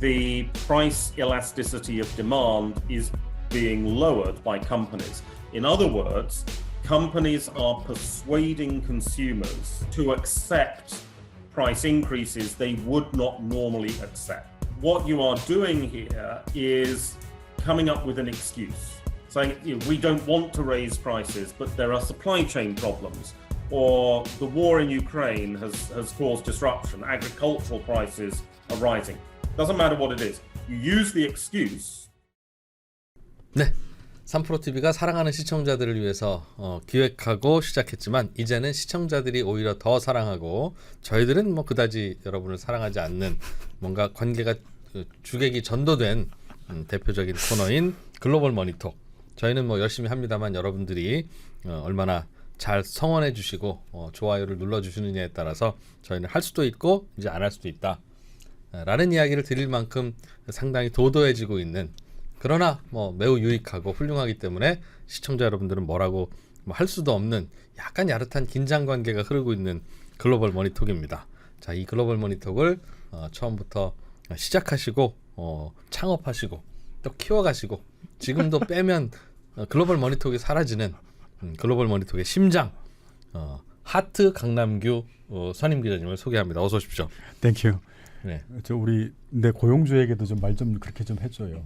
the price elasticity of demand is being lowered by companies. In other words, companies are persuading consumers to accept price increases they would not normally accept. What you are doing here is coming up with an excuse, saying we don't want to raise prices, but there are supply chain problems, or the war in Ukraine has caused disruption, agricultural prices are rising. Doesn't matter what it is. You use the excuse. 네, 3프로TV가 사랑하는 시청자들을 위해서 기획하고 시작했지만 이제는 시청자들이 오히려 더 사랑하고 저희들은 뭐 그다지 여러분을 사랑하지 않는 뭔가 관계가 주객이 전도된 대표적인 코너인 글로벌 머니톡. 저희는 뭐 열심히 합니다만 여러분들이 얼마나 잘 성원해 주시고 좋아요를 눌러 주시느냐에 따라서 저희는 할 수도 있고 이제 안 할 수도 있다 라는 이야기를 드릴 만큼 상당히 도도해지고 있는, 그러나 뭐 매우 유익하고 훌륭하기 때문에 시청자 여러분들은 뭐라고 할 수도 없는 약간 야릇한 긴장 관계가 흐르고 있는 글로벌 머니톡입니다. 자, 이 글로벌 머니톡을 처음부터 시작하시고 창업하시고 또 키워가시고 지금도 빼면 글로벌 머니톡이 사라지는 글로벌 머니톡의 심장, 하트 강남규 선임 기자님을 소개합니다. 어서 오십시오. 땡큐. 네. 우리 내 고용주에게도 좀 말 좀 그렇게 좀 해줘요.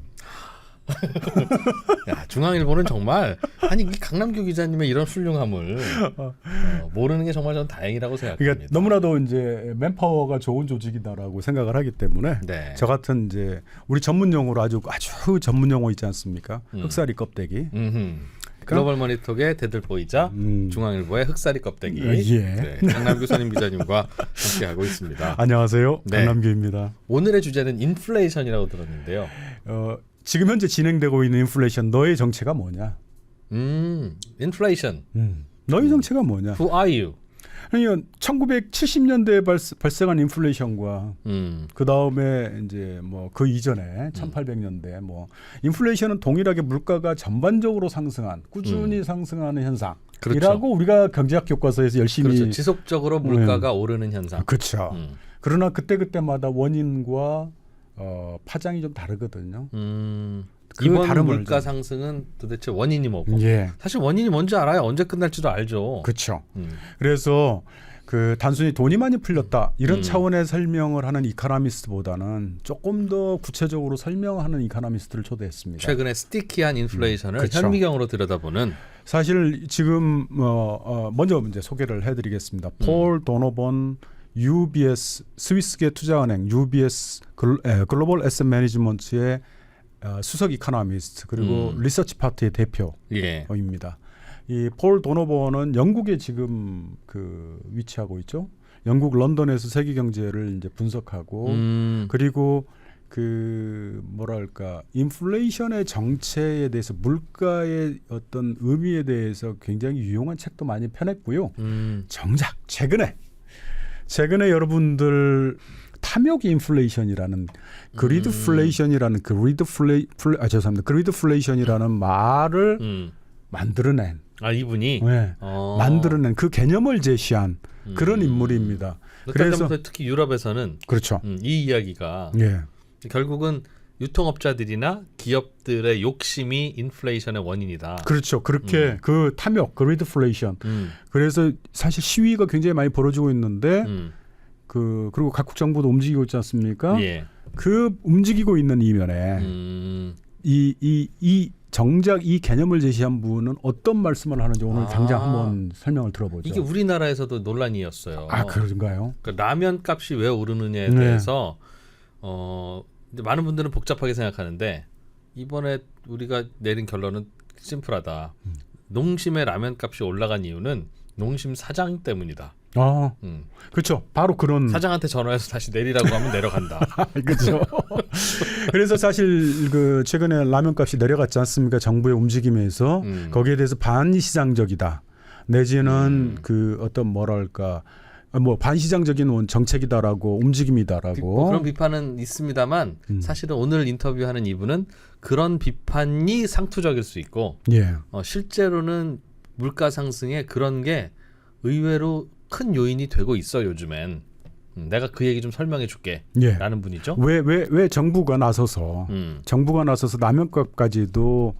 야, 중앙일보는 정말 아니 이 강남규 기자님의 이런 훌륭함을 모르는 게 정말 전 다행이라고 생각합니다. 그러니까 너무나도 이제 맨파워가 좋은 조직이다라고 생각을 하기 때문에 네. 저 같은 이제 우리 전문 용어로 아주 전문 용어 있지 않습니까? 흑사리 껍데기. 글로벌 머니톡의 대들보이자 중앙일보의 흑사리 껍데기. 예. 네, 강남규 선임 기자님과 함께하고 있습니다. 안녕하세요. 네. 강남규입니다. 오늘의 주제는 인플레이션이라고 들었는데요. 지금 현재 진행되고 있는 인플레이션, 너의 정체가 뭐냐? 인플레이션. 너의 정체가 뭐냐? Who are you? 그러니까 1970년대에 발생한 인플레이션과 그 다음에 이제 뭐 그 이전에 1800년대 뭐 인플레이션은 동일하게 물가가 전반적으로 상승한, 꾸준히 상승하는 현상이라고 그렇죠. 우리가 경제학 교과서에서 열심히 그렇죠. 지속적으로 물가가 오르는 현상. 그렇죠. 그러나 그때마다 원인과 파장이 좀 다르거든요. 이번 다름을 물가 좀. 상승은 도대체 원인이 뭐고? 예. 사실 원인이 뭔지 알아요. 언제 끝날지도 알죠. 그렇죠. 그래서 그 단순히 돈이 많이 풀렸다 이런 음. 차원의 설명을 하는 이코노미스트보다는 조금 더 구체적으로 설명하는 이코노미스트를 초대했습니다. 최근에 스티키한 인플레이션을 그쵸. 현미경으로 들여다보는 사실 지금 먼저 이제 소개를 해드리겠습니다. 폴 도노본 UBS 스위스계 투자은행 UBS 글로벌 에셋 매니지먼트의 수석 이코노미스트 그리고 리서치 파트의 대표입니다. 예. 이 폴 도노본은 영국에 지금 그 위치하고 있죠. 영국 런던에서 세계 경제를 이제 분석하고 그리고 그 뭐랄까 인플레이션의 정체에 대해서 물가의 어떤 의미에 대해서 굉장히 유용한 책도 많이 펴냈고요. 정작 최근에 여러분들 탐욕 인플레이션이라는 그리드플레이션이라는 그리드플레이션이라는 말을 만들어낸 이분이 네, 만들어낸 그 개념을 제시한 그런 인물입니다. 그래서 특히 유럽에서는 그렇죠. 이 이야기가 예. 결국은 유통업자들이나 기업들의 욕심이 인플레이션의 원인이다. 그렇죠. 그렇게 그 탐욕, 그리드플레이션. 그래서 사실 시위가 굉장히 많이 벌어지고 있는데 그리고 각국 정부도 움직이고 있지 않습니까? 예. 그 움직이고 있는 이면에 이 정작 이 개념을 제시한 분은 어떤 말씀을 하는지 오늘 당장 한번 설명을 들어보죠. 이게 우리나라에서도 논란이었어요. 그런가요? 그러니까 라면 값이 왜 오르느냐에 대해서 이제 많은 분들은 복잡하게 생각하는데 이번에 우리가 내린 결론은 심플하다. 농심의 라면 값이 올라간 이유는 농심 사장 때문이다. 그렇죠. 바로 그런 사장한테 전화해서 다시 내리라고 하면 내려간다. 그렇죠. 그래서 사실 그 최근에 라면값이 내려갔지 않습니까? 정부의 움직임에서 거기에 대해서 반시장적이다. 내지는 그 어떤 뭐랄까 뭐 반시장적인 정책이다라고 움직임이다라고 그런 비판은 있습니다만 사실은 오늘 인터뷰하는 이분은 그런 비판이 상투적일 수 있고 예. 실제로는 물가 상승에 그런 게 의외로 큰 요인이 되고 있어 요즘엔. 내가 그 얘기 좀 설명해 줄게. 예. 라는 분이죠. 왜 정부가 나서서 라면값까지도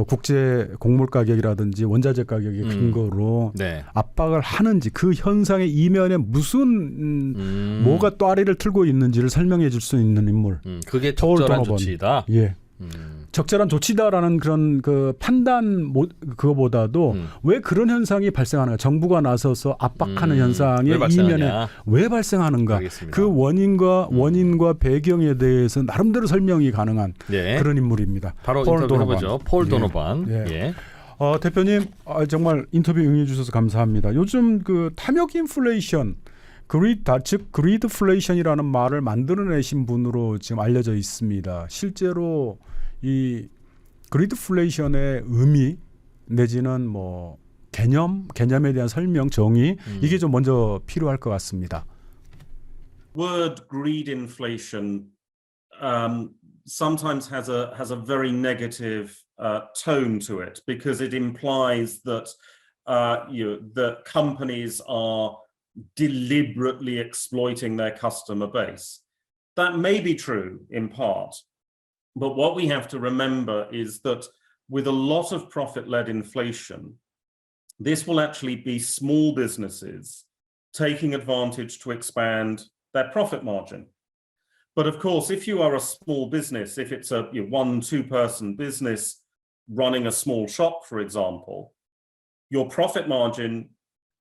국제 곡물 가격이라든지 원자재 가격의 근거로 네. 압박을 하는지 그 현상의 이면에 무슨 뭐가 또아리를 틀고 있는지를 설명해 줄 수 있는 인물. 그게 서울 적절한 도노번. 조치이다. 예. 적절한 조치다라는 그런 그 판단 그거보다도 왜 그런 현상이 발생하는가? 정부가 나서서 압박하는 현상의 왜 발생하냐? 이면에 왜 발생하는가? 알겠습니다. 그 원인과 배경에 대해서 나름대로 설명이 가능한 네. 그런 인물입니다. 바로 폴 인터뷰 도노반. 해보죠. 폴 도노반. 예. 예. 대표님 정말 인터뷰 응해 주셔서 감사합니다. 요즘 그 탐욕 인플레이션 즉 그리드플레이션이라는 말을 만들어내신 분으로 지금 알려져 있습니다. 실제로 이 그리드플레이션의 의미 내지는 뭐 개념에 대한 설명 정의 이게 좀 먼저 필요할 것 같습니다. Word greed inflation sometimes has a very negative tone to it because it implies that that companies are deliberately exploiting their customer base. That may be true in part, but what we have to remember is that with a lot of profit-led inflation, this will actually be small businesses taking advantage to expand their profit margin. But of course, if you are a small business, if it's a 1-2 person business running a small shop, for example, your profit margin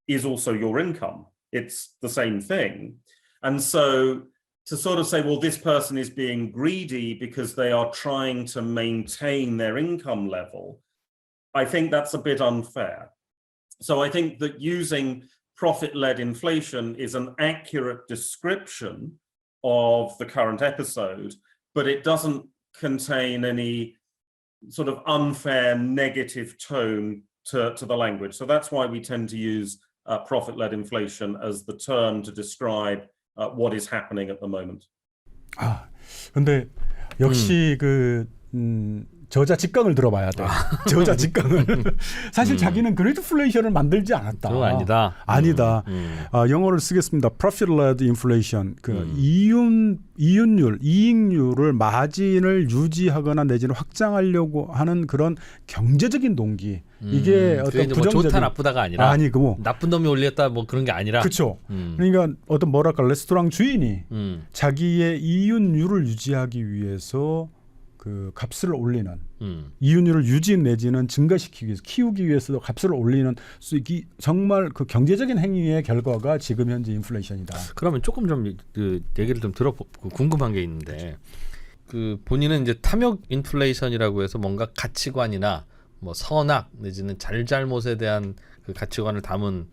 is also your income. It's the same thing. And so to sort of say, well, this person is being greedy because they are trying to maintain their income level, I think that's a bit unfair. So I think that using profit-led inflation is an accurate description of the current episode, but it doesn't contain any sort of unfair negative tone to the language. So that's why we tend to use profit-led inflation as the term to describe what is happening at the moment. 근데 역시 저자 직강을 들어봐야 돼. 저자 직강을. 사실 자기는 그리드플레이션을 만들지 않았다. 그건 아니다. 아니다. 영어를 쓰겠습니다. Profit-led inflation. 이윤율, 이익률을 마진을 유지하거나 내지는 확장하려고 하는 그런 경제적인 동기. 이게 어떤 부정적인 뭐 좋다 나쁘다가 아니라 나쁜 놈이 올렸다 뭐 그런 게 아니라. 그렇죠. 그러니까 어떤 뭐랄까 레스토랑 주인이 자기의 이윤율을 유지하기 위해서 그 값을 올리는 이윤율을 유지 내지는 증가시키기 위해서 키우기 위해서도 값을 올리는 정말 그 경제적인 행위의 결과가 지금 현재 인플레이션이다. 그러면 조금 좀 그 얘기를 좀 들어보고 궁금한 게 있는데 그 본인은 이제 탐욕 인플레이션이라고 해서 뭔가 가치관이나 뭐 선악 내지는 잘잘못에 대한 그 가치관을 담은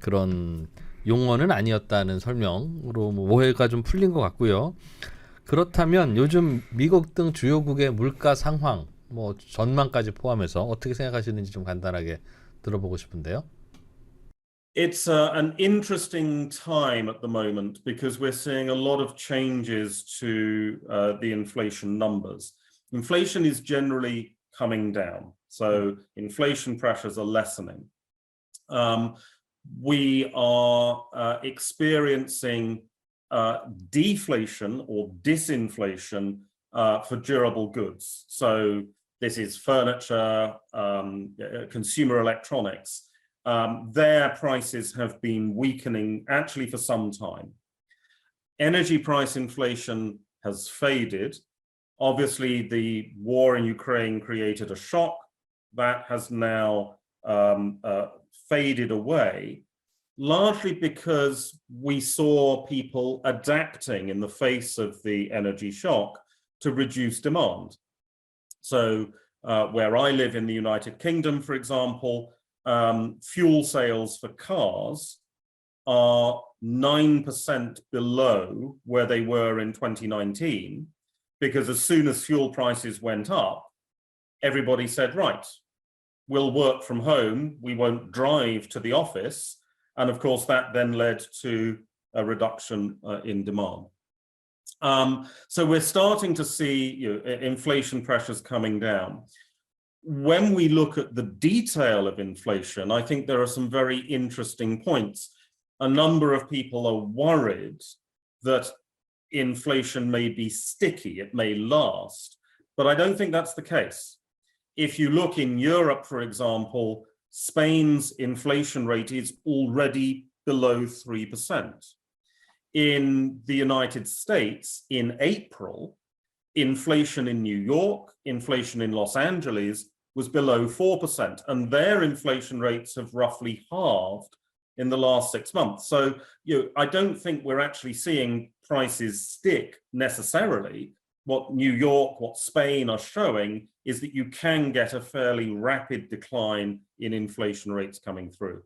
그런 용어는 아니었다는 설명으로 뭐 오해가 좀 풀린 것 같고요. 그렇다면 요즘 미국 등 주요국의 물가 상황, 뭐 전망까지 포함해서 어떻게 생각하시는지 좀 간단하게 들어보고 싶은데요. It's an interesting time at the moment because we're seeing a lot of changes to the inflation numbers. Inflation is generally coming down, so inflation pressures are lessening. We are experiencing deflation or disinflation for durable goods. So this is furniture, consumer electronics. Their prices have been weakening actually for some time. Energy price inflation has faded. Obviously, the war in Ukraine created a shock that has now faded away, largely because we saw people adapting in the face of the energy shock to reduce demand. So where I live in the United Kingdom, for example, fuel sales for cars are 9% below where they were in 2019, because as soon as fuel prices went up, everybody said, right, we'll work from home, we won't drive to the office. And of course, that then led to a reduction in demand. So we're starting to see inflation pressures coming down. When we look at the detail of inflation, I think there are some very interesting points. a number of people are worried that inflation may be sticky, it may last, but I don't think that's the case. If you look in Europe, for example, Spain's inflation rate is already below 3%. In the United States, in April, inflation in New York, inflation in Los Angeles was below 4%, and their inflation rates have roughly halved in the last 6 months. So I don't think we're actually seeing prices stick necessarily. What New York, what Spain are showing is that you can get a fairly rapid decline in inflation rates coming through.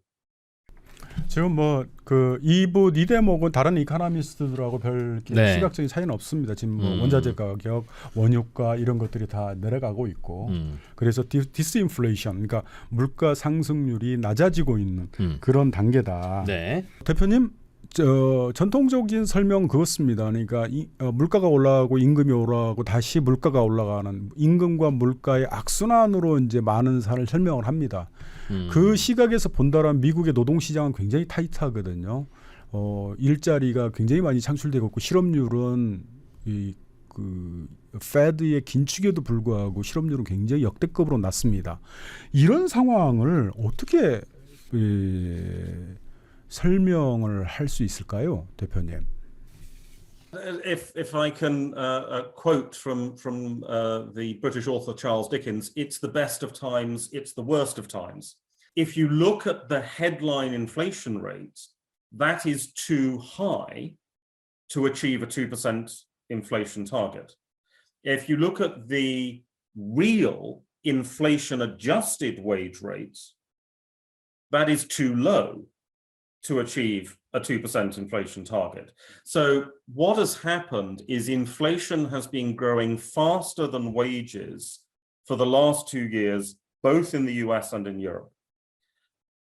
지금 뭐 그 이부 니데목은 다른 이코노미스트들하고 별 네. 시각적인 차이는 없습니다. 지금 뭐 원자재 가격, 원유가 이런 것들이 다 내려가고 있고, 그래서 디스인플레이션, 그러니까 물가 상승률이 낮아지고 있는 그런 단계다. 네. 대표님, 전통적인 설명 그렇습니다. 그러니까 물가가 올라가고 임금이 올라가고 다시 물가가 올라가는 임금과 물가의 악순환으로 이제 많은 사람을 설명을 합니다. 그 시각에서 본다면 미국의 노동시장은 굉장히 타이트하거든요. 일자리가 굉장히 많이 창출되고 있고 실업률은 그 페드의 긴축에도 불구하고 실업률은 굉장히 역대급으로 낮습니다. 이런 상황을 어떻게 설명을 할 수 있을까요, 대표님? If I can quote from the British author Charles Dickens, it's the best of times, it's the worst of times. If you look at the headline inflation rate, that is too high to achieve a 2% inflation target. If you look at the real inflation adjusted wage rate, that is too low to achieve a 2% inflation target. So what has happened is inflation has been growing faster than wages for the last 2 years, both in the US and in Europe.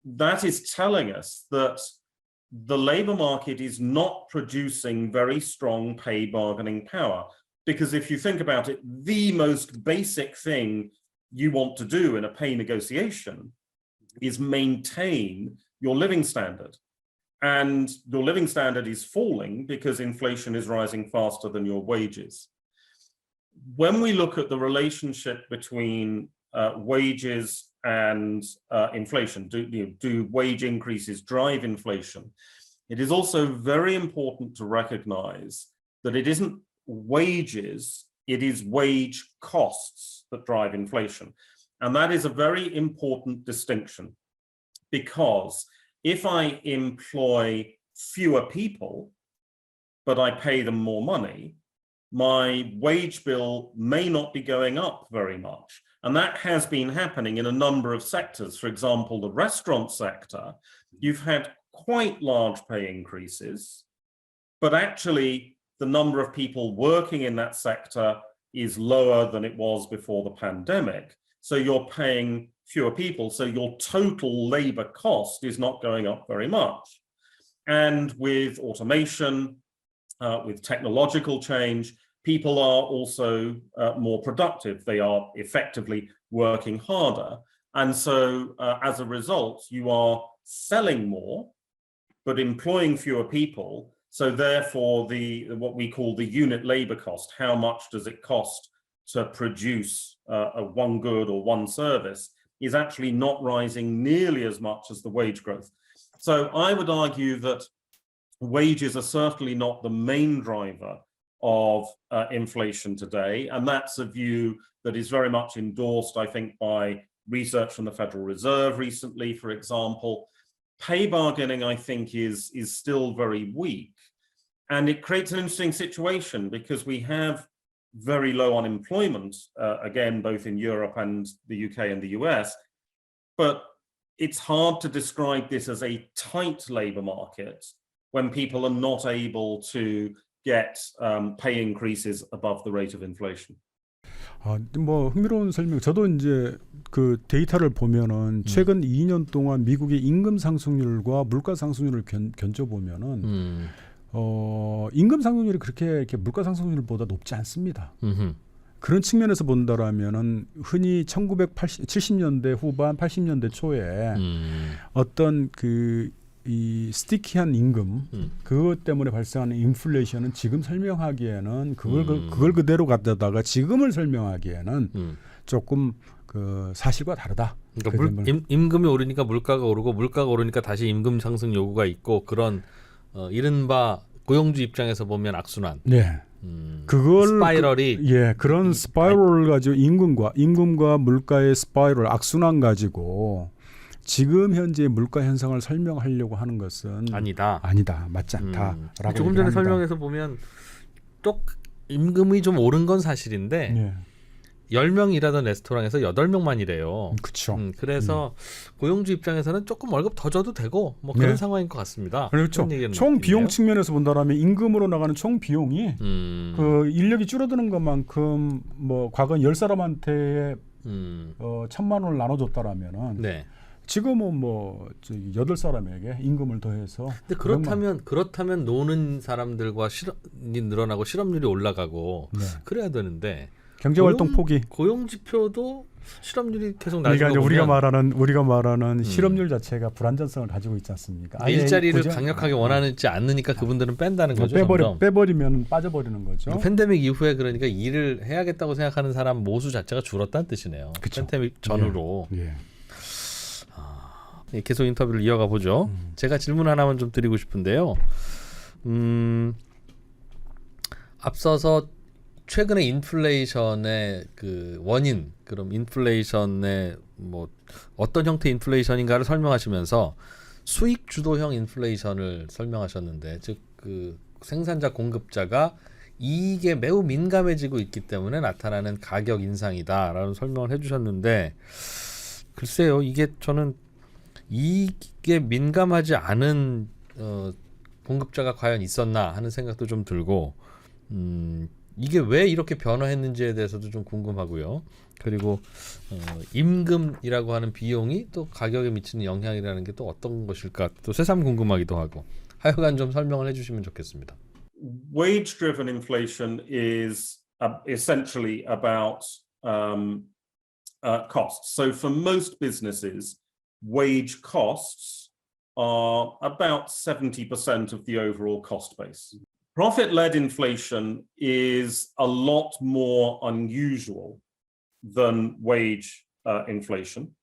That is telling us that the labor market is not producing very strong pay bargaining power. Because if you think about it, the most basic thing you want to do in a pay negotiation is maintain your living standard. And your living standard is falling because inflation is rising faster than your wages. When we look at the relationship between wages and inflation, do wage increases drive inflation? It is also very important to recognize that it isn't wages, it is wage costs that drive inflation. And that is a very important distinction, because if I employ fewer people, but I pay them more money, my wage bill may not be going up very much. And that has been happening in a number of sectors. For example, the restaurant sector, you've had quite large pay increases, but actually the number of people working in that sector is lower than it was before the pandemic. So you're paying fewer people, so your total labor cost is not going up very much. And with automation, with technological change, people are also more productive. They are effectively working harder. And so as a result, you are selling more, but employing fewer people. So therefore, what we call the unit labor cost, how much does it cost to produce one good or one service, is actually not rising nearly as much as the wage growth. So I would argue that wages are certainly not the main driver of inflation today. And that's a view that is very much endorsed, I think, by research from the Federal Reserve recently, for example. Pay bargaining, I think, is still very weak. And it creates an interesting situation because we have very low unemployment, again, both in Europe and the UK and the US, but it's hard to describe this as a tight labor market when people are not able to get pay increases above the rate of inflation. 뭐 흥미로운 설명. 저도 이제 그 데이터를 보면은 최근 2년 동안 미국의 임금 상승률과 물가 상승률을 견져 보면은 임금 상승률이 그렇게 이렇게 물가 상승률보다 높지 않습니다. 그런 측면에서 본다라면은 흔히 1970년대 후반 80년대 초에 어떤 그 이 스티키한 임금 그것 때문에 발생하는 인플레이션은 지금 설명하기에는 그걸 그대로 갖다다가 지금을 설명하기에는 조금 그 사실과 다르다. 그러니까 임금이 오르니까 물가가 오르고 물가가 오르니까 다시 임금 상승 요구가 있고 그런 이른바 고용주 입장에서 보면 악순환. 네. 그걸 스파이럴이 그런 스파이럴 가지고 임금과 물가의 스파이럴 악순환 가지고 지금 현재 물가 현상을 설명하려고 하는 것은 아니다, 맞지 않다라고 조금 전에 설명해서 보면 또 임금이 좀 오른 건 사실인데 10명 일하던 레스토랑에서 8명만 일해요. 그렇죠. 그래서 고용주 입장에서는 조금 월급 더 줘도 되고 뭐 그런 상황인 것 같습니다. 그렇죠. 총 비용 측면에서 본다면 임금으로 나가는 총 비용이 그 인력이 줄어드는 것만큼 뭐 과거 10사람한테 1,000만 원을 나눠줬다라면은 지금은 뭐 8사람에게 임금을 더해서 근데 그렇다면 노는 사람들과 실업이 늘어나고 실업률이 올라가고 그래야 되는데 경제활동 포기 고용 지표도 실업률이 계속 낮은 그러니까 거 보면 우리가 말하는 실업률 자체가 불안전성을 가지고 있지 않습니까? 일자리를 강력하게 원하지 않으니까 그분들은 뺀다는 거죠. 빼버리면 빠져버리는 거죠. 팬데믹 이후에 그러니까 일을 해야겠다고 생각하는 사람 모수 자체가 줄었다는 뜻이네요. 그쵸. 팬데믹 전후로. 계속 인터뷰를 이어가 보죠. 제가 질문 하나만 좀 드리고 싶은데요. 앞서서 최근에 인플레이션의 그 원인, 그럼 인플레이션의 뭐 어떤 형태의 인플레이션인가를 설명하시면서 수익 주도형 인플레이션을 설명하셨는데, 즉 그 생산자 공급자가 이익에 매우 민감해지고 있기 때문에 나타나는 가격 인상이다라는 설명을 해주셨는데, 글쎄요, 이게 저는 이익에 민감하지 않은 공급자가 과연 있었나 하는 생각도 좀 들고, 이게 왜 이렇게 변화했는지에 대해서도 좀 궁금하고요. 그리고 임금이라고 하는 비용이 또 가격에 미치는 영향이라는 게 또 어떤 것일까 또 새삼 궁금하기도 하고, 하여간 좀 설명을 해주시면 좋겠습니다. Wage-driven inflation is essentially about costs. So for most businesses, wage costs are about 70% of the overall cost base. Profit-led inflation is a lot more unusual than wage inflation,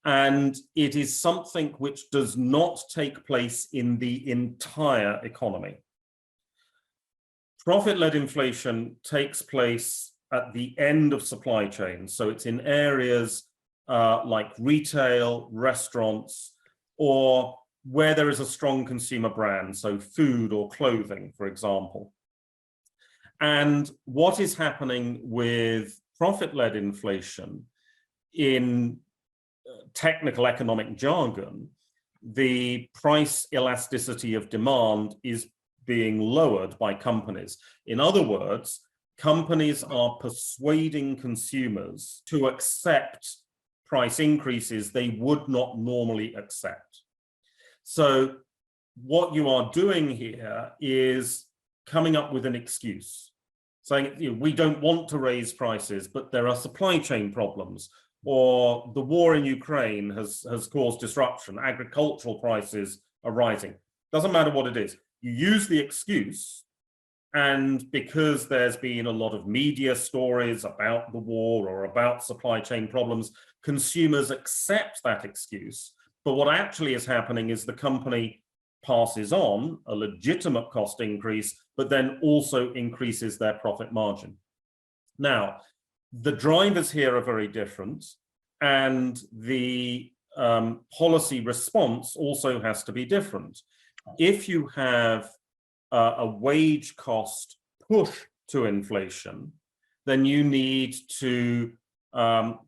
and it is something which does not take place in the entire economy. Profit-led inflation takes place at the end of supply chains, so it's in areas like retail, restaurants, or where there is a strong consumer brand, so food or clothing, for example. And what is happening with profit-led inflation, in technical economic jargon, the price elasticity of demand is being lowered by companies. In other words, companies are persuading consumers to accept price increases they would not normally accept. So what you are doing here is coming up with an excuse, saying, we don't want to raise prices, but there are supply chain problems, or the war in Ukraine has caused disruption, agricultural prices are rising. Doesn't matter what it is. You use the excuse, and because there's been a lot of media stories about the war or about supply chain problems, consumers accept that excuse. But what actually is happening is the company passes on a legitimate cost increase, but then also increases their profit margin. Now, the drivers here are very different, and the policy response also has to be different. If you have a wage cost push to inflation, then you need to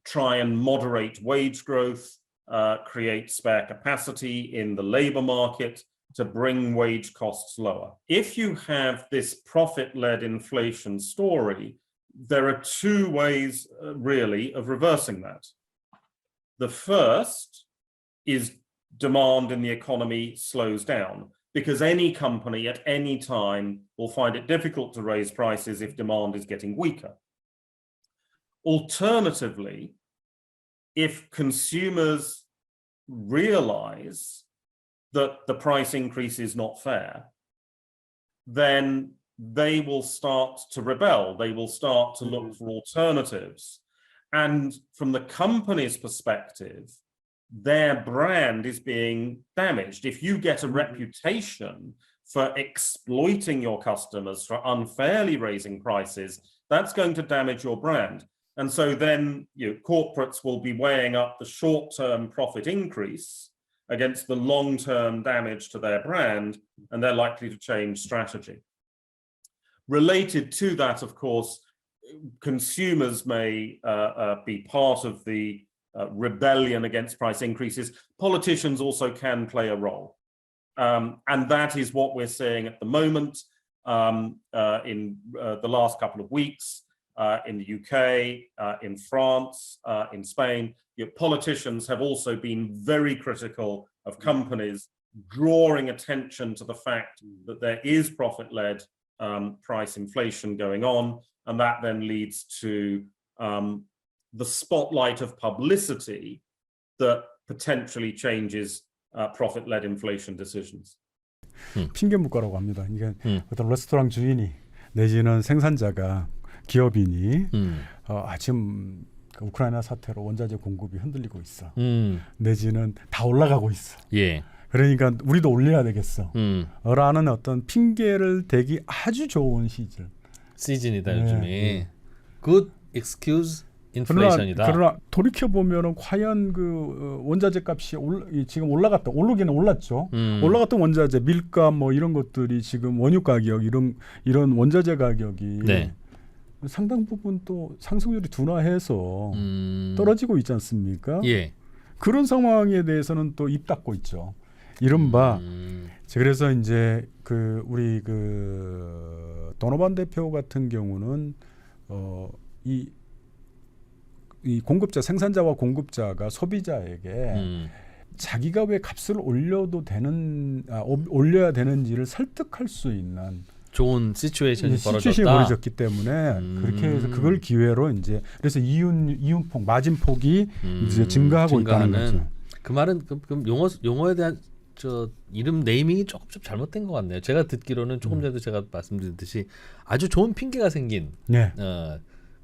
try and moderate wage growth, create spare capacity in the labor market to bring wage costs lower. If you have this profit-led inflation story, there are two ways really of reversing that. The first is demand in the economy slows down, because any company at any time will find it difficult to raise prices if demand is getting weaker. Alternatively, if consumers realize that the price increase is not fair, then they will start to rebel. They will start to look for alternatives. And from the company's perspective, their brand is being damaged. If you get a reputation for exploiting your customers, for unfairly raising prices, that's going to damage your brand. And so then corporates will be weighing up the short-term profit increase against the long-term damage to their brand, and they're likely to change strategy. Related to that, of course, consumers may be part of the rebellion against price increases. Politicians also can play a role. And that is what we're seeing at the moment in the last couple of weeks in the UK, in France, in Spain. Politicians have also been very critical of companies, drawing attention to the fact that there is profit-led price inflation going on, and that then leads to the spotlight of publicity that potentially changes profit-led inflation decisions. 핑계 물가라고 합니다. 이게 어떤 레스토랑 주인이 내지는 생산자가 기업인이 지금 우크라이나 사태로 원자재 공급이 흔들리고 있어. 내지는 다 올라가고 있어. 예. 그러니까 우리도 올려야 되겠어. 라는 어떤 핑계를 대기 아주 좋은 시즌이다 요즘이. Good excuse 인플레이션이다. 그러나 돌이켜 보면은 과연 그 원자재 값이 지금 오르기는 올랐죠. 올라갔던 원자재, 밀가 뭐 이런 것들이 지금 원유 가격 이런 원자재 가격이 네. 상당 부분 또 상승률이 둔화해서 떨어지고 있지 않습니까? 예. 그런 상황에 대해서는 또 입 닫고 있죠. 이른바 그래서 이제 우리 도노반 대표 같은 경우는 이 공급자, 생산자와 공급자가 소비자에게 자기가 왜 값을 올려야 되는지를 설득할 수 있는 좋은 시츄에이션이 벌어졌기 때문에 그렇게 해서 그걸 기회로 이제 그래서 이윤폭, 마진폭이 이제 증가하고 있다는 거죠. 그 말은 그럼 용어에 대한 이름 네이밍이 조금 좀 잘못된 것 같네요. 제가 듣기로는 조금 전에도 제가 말씀드렸듯이 아주 좋은 핑계가 생긴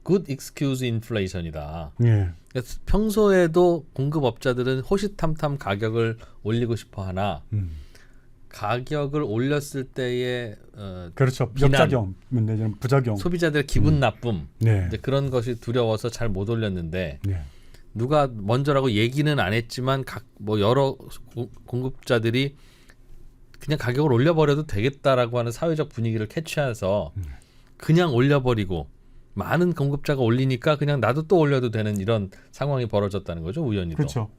good excuse inflation이다. 예. 그러니까 평소에도 공급업자들은 호시탐탐 가격을 올리고 싶어 하나 가격을 올렸을 때의 그렇죠. 역작용, 부작용, 소비자들의 기분 나쁨 이제 그런 것이 두려워서 잘 못 올렸는데 누가 먼저라고 얘기는 안 했지만 여러 공급자들이 그냥 가격을 올려버려도 되겠다라고 하는 사회적 분위기를 캐치해서 그냥 올려버리고 많은 공급자가 올리니까 그냥 나도 또 올려도 되는 이런 상황이 벌어졌다는 거죠, 우연히도. 그렇죠.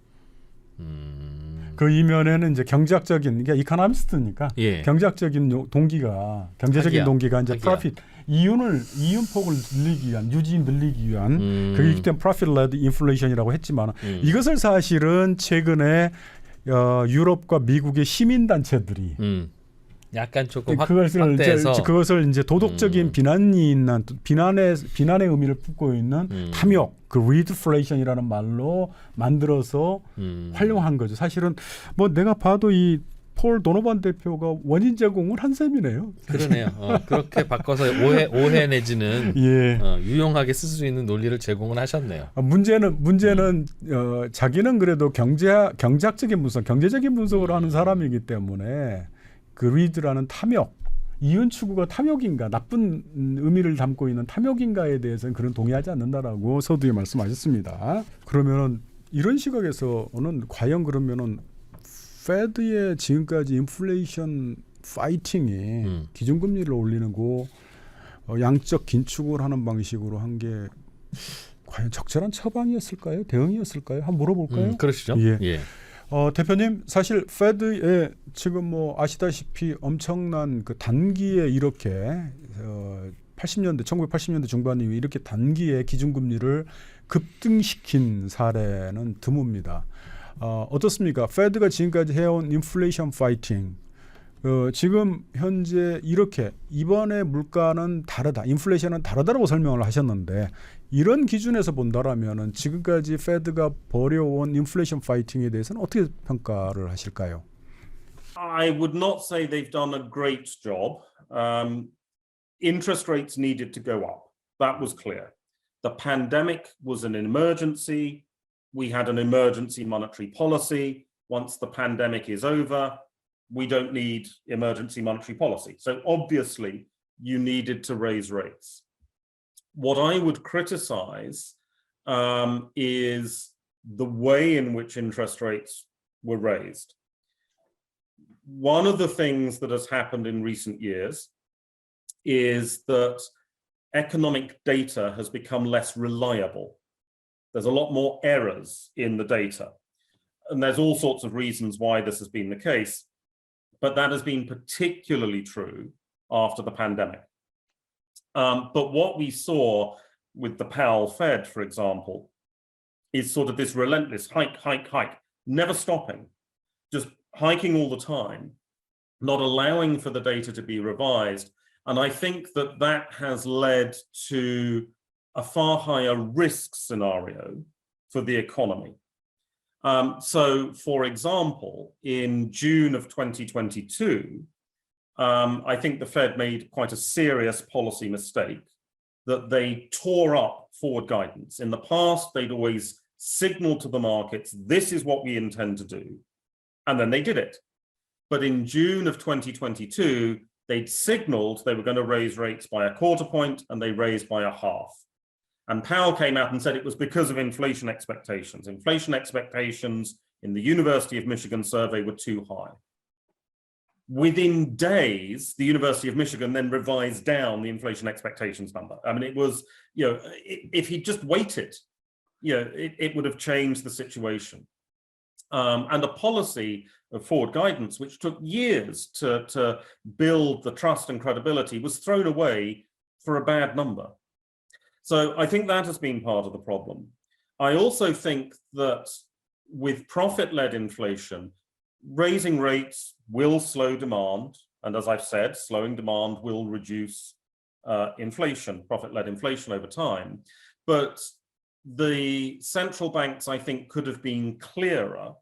그 이면에는 이제 경제학적인 이게 이코노미스트니까 경제학적인 동기가 이제 프로핏 이윤폭을 늘리기 위한 유지 늘리기 위한 그게 때문에 프로핏-led 인플레이션이라고 했지만 이것을 사실은 최근에 유럽과 미국의 시민단체들이 약간 조금 확대해서 그것을 이제 도덕적인 비난이 있는 비난의 의미를 품고 있는 탐욕, 그 리드플레이션이라는 말로 만들어서 활용한 거죠. 사실은 뭐 내가 봐도 이 폴 도노반 대표가 원인 제공을 한 셈이네요. 그러네요. 그렇게 바꿔서 오해 내지는 유용하게 쓸 수 있는 논리를 제공을 하셨네요. 문제는 자기는 그래도 경제학적인 분석, 경제적인 분석을 하는 사람이기 때문에 그 리드라는 탐욕, 이윤 추구가 탐욕인가, 나쁜 의미를 담고 있는 탐욕인가에 대해서는 그런 동의하지 않는다라고 서두에 말씀하셨습니다. 그러면은 이런 시각에서는 과연 그러면은 페드의 지금까지 인플레이션 파이팅이 기준금리를 올리는 거 양적 긴축을 하는 방식으로 한 게 과연 적절한 처방이었을까요? 대응이었을까요? 한번 물어볼까요? 그러시죠. 예. 대표님, 사실 페드의 지금 뭐 아시다시피 엄청난 그 단기에 이렇게 1980년대 중반 이후 이렇게 단기에 기준금리를 급등시킨 사례는 드뭅니다. 어떻습니까? 페드가 지금까지 해온 인플레이션 파이팅, 지금 현재 이렇게 이번에 물가는 다르다, 인플레이션은 다르다라고 설명을 하셨는데 이런 기준에서 본다라면은 지금까지 페드가 벌여온 인플레이션 파이팅에 대해서는 어떻게 평가를 하실까요? I would not say they've done a great job. Interest rates needed to go up. That was clear. The pandemic was an emergency. We had an emergency monetary policy. Once the pandemic is over, we don't need emergency monetary policy. So obviously, you needed to raise rates. What I would criticize is the way in which interest rates were raised. One of the things that has happened in recent years is that economic data has become less reliable. There's a lot more errors in the data. And there's all sorts of reasons why this has been the case, but that has been particularly true after the pandemic. But what we saw with the Powell Fed, for example, is sort of this relentless hike, never stopping, just hiking all the time, not allowing for the data to be revised. And I think that that has led to a far higher risk scenario for the economy. So, for example, in June of 2022, I think the Fed made quite a serious policy mistake that they tore up forward guidance. In the past, they'd always signaled to the markets, this is what we intend to do. And then they did it. But in June of 2022, they'd signaled they were going to raise rates by 1/4 point, and they raised by 1/2. And Powell came out and said it was because of inflation expectations. Inflation expectations in the University of Michigan survey were too high. Within days, the University of Michigan then revised down the inflation expectations number. I mean, it was, if he'd just waited, it would have changed the situation. And a policy of forward guidance, which took years to build the trust and credibility, was thrown away for a bad number. So I think that has been part of the problem. I also think that with profit-led inflation, raising rates will slow demand. And as I've said, slowing demand will reduce inflation, profit-led inflation over time. But the central banks, I think, could have been clearer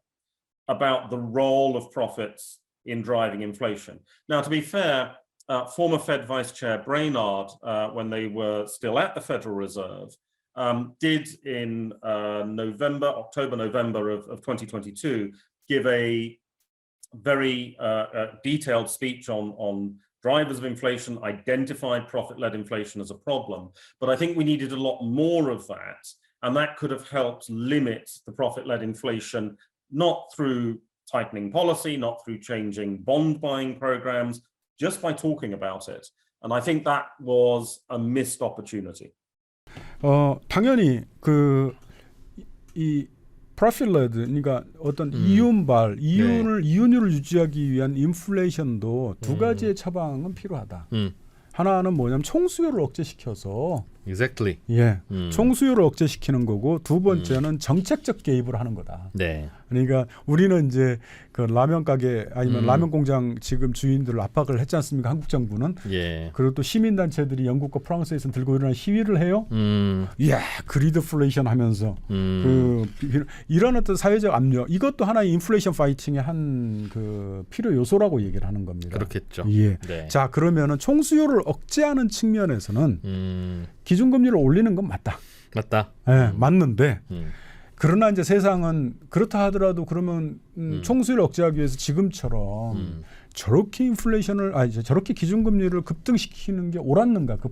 about the role of profits in driving inflation. Now, to be fair, former Fed Vice Chair Brainard, when they were still at the Federal Reserve, did in October, November of 2022, give a very detailed speech on drivers of inflation, identified profit-led inflation as a problem. But I think we needed a lot more of that. And that could have helped limit the profit-led inflation, not through tightening policy, not through changing bond buying programs, just by talking about it. And I think that was a missed opportunity. 당연히 이 profit-led, 그러니까 어떤 이윤율을 유지하기 위한 인플레이션도 두 가지의 처방은 필요하다. 하나는 뭐냐면 총수요를 억제시켜서 Exactly. 예, 총수요를 억제시키는 거고, 두 번째는 정책적 개입을 하는 거다. 네. 그러니까 우리는 이제 그 라면 가게 아니면 라면 공장 지금 주인들을 압박을 했지 않습니까? 한국 정부는. 예. 그리고 또 시민단체들이 영국과 프랑스에서 들고 일어난 시위를 해요. 이야, 그리드플레이션 하면서 이런 어떤 사회적 압력, 이것도 하나의 인플레이션 파이팅의 한 그 필요 요소라고 얘기를 하는 겁니다. 그렇겠죠. 예. 네. 자, 그러면은 총수요를 억제하는 측면에서는 기준금리를 올리는 건 맞다. 예, 맞는데. 그러나 이제 세상은 그렇다 하더라도 그러면 총수요를 억제하기 위해서 지금처럼 저렇게 인플레이션을 저렇게 기준금리를 급등시키는 게 옳았는가, 그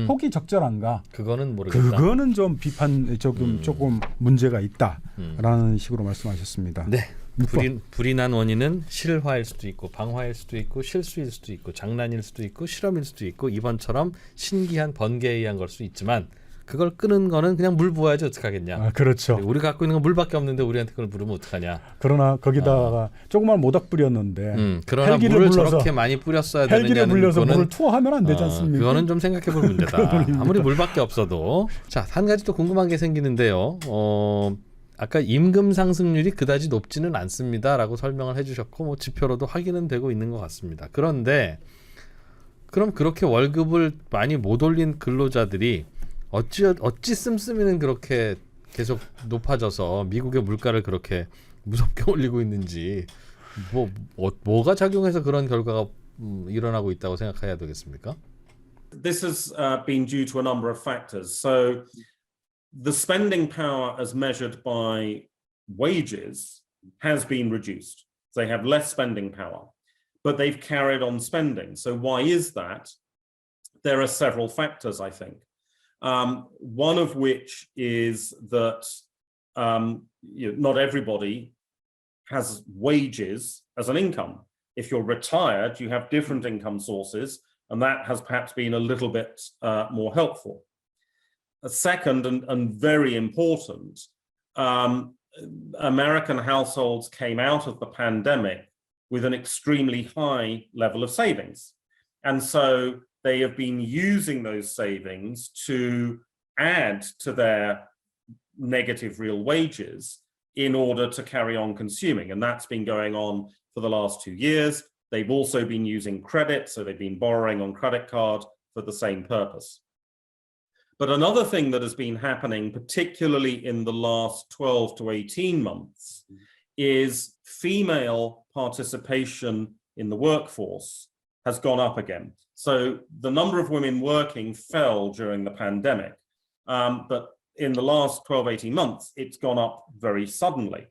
폭이 적절한가? 그거는 모르겠다. 그거는 좀 비판 조금 문제가 있다라는 식으로 말씀하셨습니다. 네. 불이 난 원인은 실화일 수도 있고 방화일 수도 있고 실수일 수도 있고 장난일 수도 있고 실험일 수도 있고 이번처럼 신기한 번개에 의한 걸 수 있지만, 그걸 끄는 거는 그냥 물 부어야지 어떡하겠냐. 그렇죠. 우리가 갖고 있는 건 물밖에 없는데 우리한테 그걸 부르면 어떡하냐. 그러나 거기다가 조그만 모닥 뿌렸는데 그러나 물을 저렇게 많이 뿌렸어야 되느냐는 헬기를 불려서 거는 물을 투하하면 안 되지 않습니까? 그거는 좀 생각해 볼 문제다. 아무리 물밖에 없어도. 자, 한 가지 또 궁금한 게 생기는데요. 아까 임금 상승률이 그다지 높지는 않습니다라고 설명을 해주셨고, 뭐 지표로도 확인은 되고 있는 것 같습니다. 그런데 그럼 그렇게 월급을 많이 못 올린 근로자들이 어찌 씀씀이는 그렇게 계속 높아져서 미국의 물가를 그렇게 무섭게 올리고 있는지 뭐가 작용해서 그런 결과가 일어나고 있다고 생각해야 되겠습니까? This has been due to a number of factors. So the spending power as measured by wages has been reduced. They have less spending power, but they've carried on spending. So why is that? There are several factors, I think. One of which is that not everybody has wages as an income. If you're retired, you have different income sources, and that has perhaps been a little bit more helpful. A second and very important, American households came out of the pandemic with an extremely high level of savings. And so they have been using those savings to add to their negative real wages in order to carry on consuming. And that's been going on for the last 2 years. They've also been using credit, so they've been borrowing on credit card for the same purpose. But another thing that has been happening, particularly in the last 12 to 18 months, is female participation in the workforce has gone up again. So the number of women working fell during the pandemic, but in the last 12, 18 months, it's gone up very suddenly.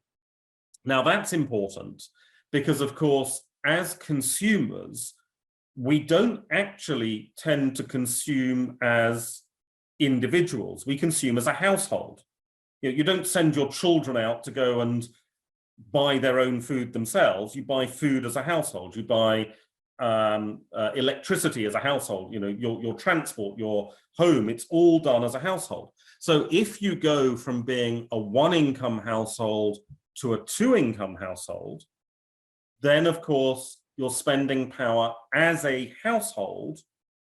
Now that's important because, of course, as consumers, we don't actually tend to consume as individuals. We consume as a household. You don't send your children out to go and buy their own food themselves. You buy food as a household. You buy electricity as a household. Your transport, your home, it's all done as a household. So if you go from being a one-income household to a two-income household, then of course your spending power as a household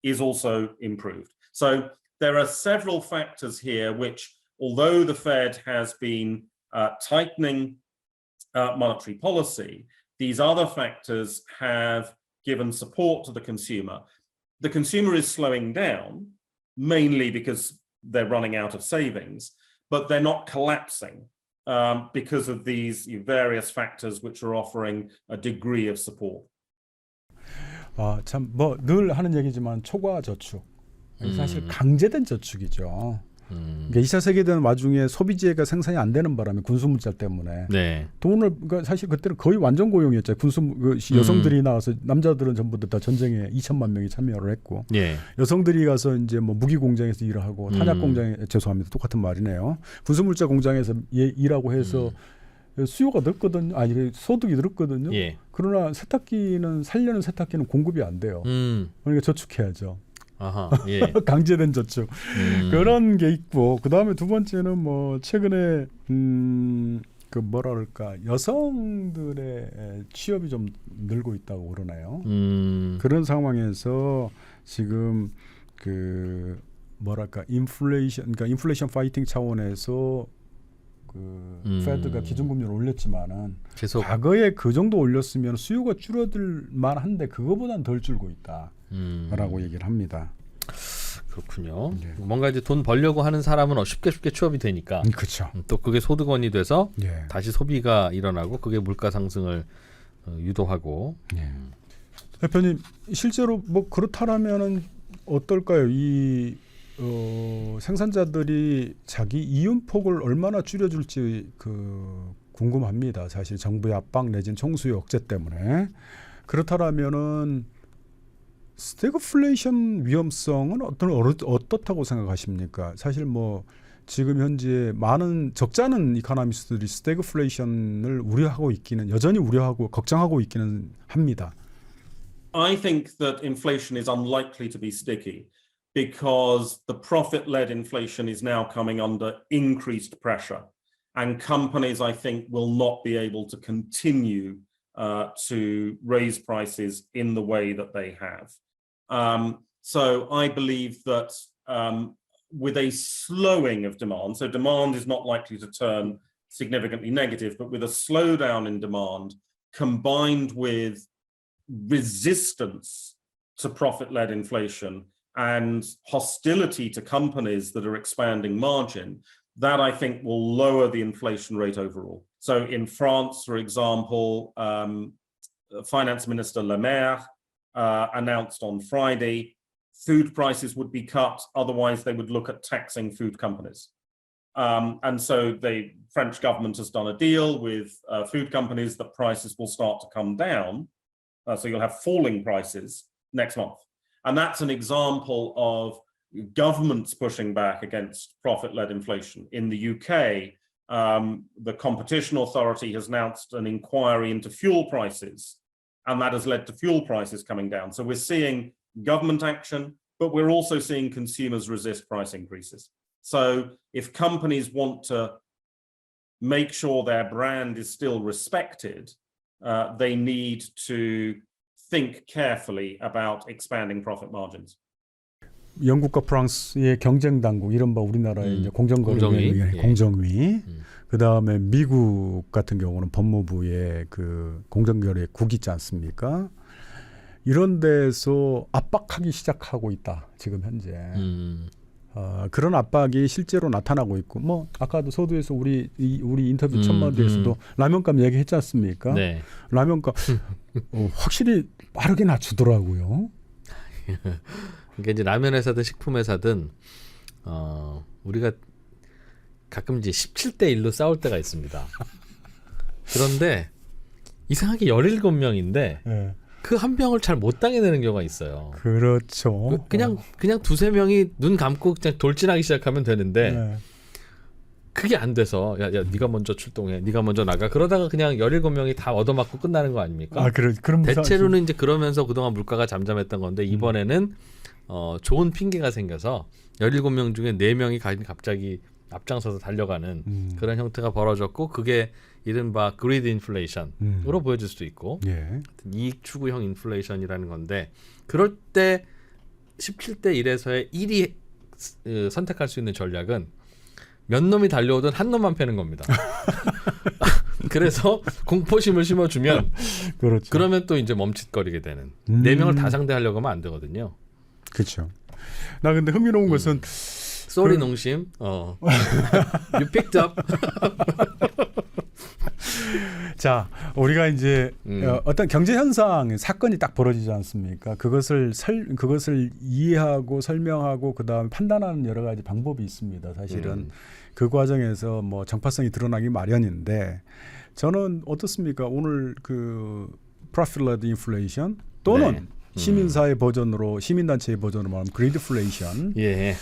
is also improved. So there are several factors here which, although the Fed has been tightening monetary policy, these other factors have given support to the consumer. The consumer is slowing down, mainly because they're running out of savings, but they're not collapsing because of these various factors which are offering a degree of support. 참 뭐 늘 하는 얘기지만 초과 저축 사실 강제된 저축이죠. 그러니까 2차 세계대전 와중에 소비재가 생산이 안 되는 바람에 군수물자 때문에 돈을 그러니까 사실 그때는 거의 완전 고용이었죠. 여성들이 나와서 남자들은 전부 다 전쟁에 2천만 명이 참여를 했고 여성들이 가서 이제 뭐 무기 공장에서 일을 하고 탄약 공장에 죄송합니다. 똑같은 말이네요. 군수물자 공장에서 일하고 해서 수요가 늘었거든요. 소득이 늘었거든요. 그러나 살려는 세탁기는 공급이 안 돼요. 그러니까 저축해야죠. 아하, 강제된 저축 그런 게 있고, 그 다음에 두 번째는 뭐 최근에 그 뭐라 그럴까, 여성들의 취업이 좀 늘고 있다고 그러나요? 그런 상황에서 지금 그 뭐랄까 그러니까 인플레이션 파이팅 차원에서 그 페드가 기준금리를 올렸지만은 계속 과거에 그 정도 올렸으면 수요가 줄어들 만한데 그거보다는 덜 줄고 있다라고 얘기를 합니다. 그렇군요. 뭔가 이제 돈 벌려고 하는 사람은 쉽게 취업이 되니까 그렇죠. 또 그게 소득원이 돼서 다시 소비가 일어나고 그게 물가 상승을 유도하고. 대표님, 실제로 뭐 그렇다라면은 어떨까요? 이 생산자들이 자기 이윤폭을 얼마나 줄여줄지 궁금합니다. 사실 정부의 압박 내지는 총수요 억제 때문에. 그렇다라면은 스태그플레이션 위험성은 어떻다고 생각하십니까? 사실 뭐 지금 현재 많은 적잖은 이코노미스트들이 스태그플레이션을 여전히 우려하고 걱정하고 있기는 합니다. I think that inflation is unlikely to be sticky, because the profit-led inflation is now coming under increased pressure, and companies, I think, will not be able to continue to raise prices in the way that they have. So I believe that with a slowing of demand, so demand is not likely to turn significantly negative, but with a slowdown in demand combined with resistance to profit-led inflation and hostility to companies that are expanding margin, that I think will lower the inflation rate overall. So in France, for example, Finance Minister Le Maire announced on Friday food prices would be cut, otherwise they would look at taxing food companies. And so the French government has done a deal with food companies that prices will start to come down. So you'll have falling prices next month. And that's an example of governments pushing back against profit-led inflation. In the UK, the Competition Authority has announced an inquiry into fuel prices, and that has led to fuel prices coming down. So we're seeing government action, but we're also seeing consumers resist price increases. So if companies want to make sure their brand is still respected, they need to think carefully about expanding profit margins. 영국과 프랑스의 경쟁 당국, 이른바 우리나라의 이제 공정거래위원회, 공정위. 그다음에 미국 같은 경우는 법무부의 그 공정거래국 있지 않습니까? 이런 데서 압박하기 시작하고 있다. 지금 현재. 그런 압박이 실제로 나타나고 있고, 뭐 아까도 서두에서 우리 인터뷰 첫 마디에서도 라면값 얘기했지 않습니까? 네. 라면값 확실히 빠르게 낮추더라고요. 그러니까 이제 라면 회사든 식품 회사든 우리가 가끔 이제 17대 1로 싸울 때가 있습니다. 그런데 이상하게 17명인데 네. 그 한 병을 잘 못 당해내는 경우가 있어요. 그렇죠. 그냥 두세 명이 눈 감고 그냥 돌진하기 시작하면 되는데 네. 그게 안 돼서 야 네가 먼저 출동해, 네가 먼저 나가, 그러다가 그냥 17명이 다 얻어맞고 끝나는 거 아닙니까? 그럼 대체로는 이제 그러면서 그동안 물가가 잠잠했던 건데 이번에는 좋은 핑계가 생겨서 17명 중에 4명이 갑자기 앞장서서 달려가는 그런 형태가 벌어졌고, 그게 이른바 그리드 인플레이션으로 보여질 수도 있고, 예. 이익 추구형 인플레이션이라는 건데, 그럴 때 17대 1에서의 1이 선택할 수 있는 전략은 몇 놈이 달려오든 한 놈만 패는 겁니다. 그래서 공포심을 심어주면 그렇죠. 그러면 또 이제 멈칫거리게 되는, 4명을 다 상대하려고 하면 안 되거든요. 그렇죠. 나 근데 흥미로운 것은 쏘리 농심. You picked up. 자, 우리가 이제 어떤 경제 현상, 사건이 딱 벌어지지 않습니까? 그것을 이해하고 설명하고 그다음에 판단하는 여러 가지 방법이 있습니다. 사실은 그 과정에서 뭐 정파성이 드러나기 마련인데, 저는 어떻습니까? 오늘 그 profit-led inflation 또는 네. 시민사회 버전으로, 시민단체의 버전으로 말하면 greedflation. 예.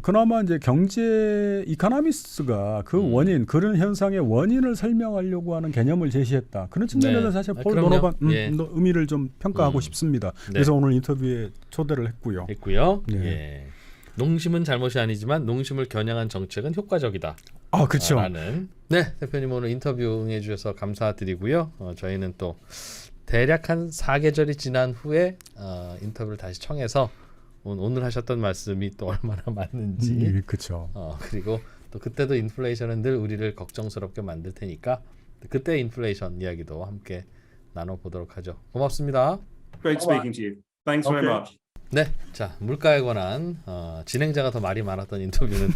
그나마 이제 경제 이코노미스트가 그 원인, 그런 현상의 원인을 설명하려고 하는 개념을 제시했다. 그런 측면에서 사실 폴 도노반 의미를 좀 평가하고 싶습니다. 네. 그래서 오늘 인터뷰에 초대를 했고요. 네. 예. 농심은 잘못이 아니지만 농심을 겨냥한 정책은 효과적이다. 그렇죠. 라는. 네, 대표님 오늘 인터뷰 응해주셔서 감사드리고요. 저희는 또 대략 한 4계절이 지난 후에 인터뷰를 다시 청해서 오늘 하셨던 말씀이 또 얼마나 맞는지, 그렇죠. 그리고 또 그때도 인플레이션은 늘 우리를 걱정스럽게 만들 테니까 그때 인플레이션 이야기도 함께 나눠보도록 하죠. 고맙습니다. Great speaking to you. Thanks very much. 네, 자 물가에 관한 진행자가 더 말이 많았던 인터뷰는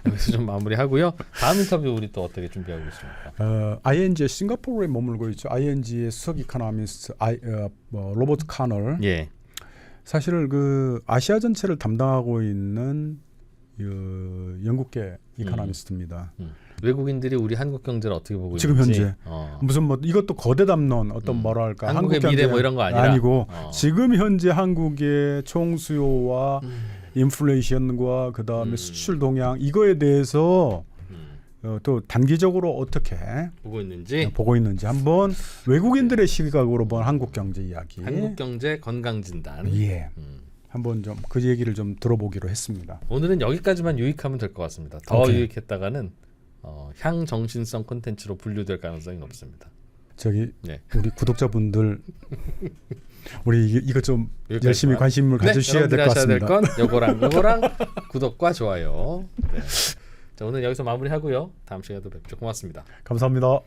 여기서 좀 마무리하고요. 다음 인터뷰 우리 또 어떻게 준비하고 있습니까? ING 싱가포르에 머물고 있죠. ING의 수석 이코노미스트 로버트 카널. 예. 사실 그 아시아 전체를 담당하고 있는 영국계 이코노미스트입니다. 외국인들이 우리 한국 경제를 어떻게 보고 있는지. 지금 현재 무슨 뭐 이것도 거대 담론 어떤 뭐랄까 한국의 미래 뭐 이런 거 아니고 지금 현재 한국의 총수요와 인플레이션과 그다음에 수출 동향, 이거에 대해서 또 단기적으로 어떻게 보고 있는지 한번 외국인들의 시각으로 본 한국 경제 이야기, 한국 경제 건강 진단. 예. 한번 좀 그 얘기를 좀 들어보기로 했습니다. 오늘은 여기까지만 유익하면 될 것 같습니다. 더 유익했다가는 향정신성 콘텐츠로 분류될 가능성이 높습니다. 우리 구독자분들 우리 이거 좀 열심히 관심을 가져주셔야 될 것 같습니다. 건 요거랑 구독과 좋아요. 네. 자, 오늘 여기서 마무리하고요. 다음 시간에도 뵙죠. 고맙습니다. 감사합니다.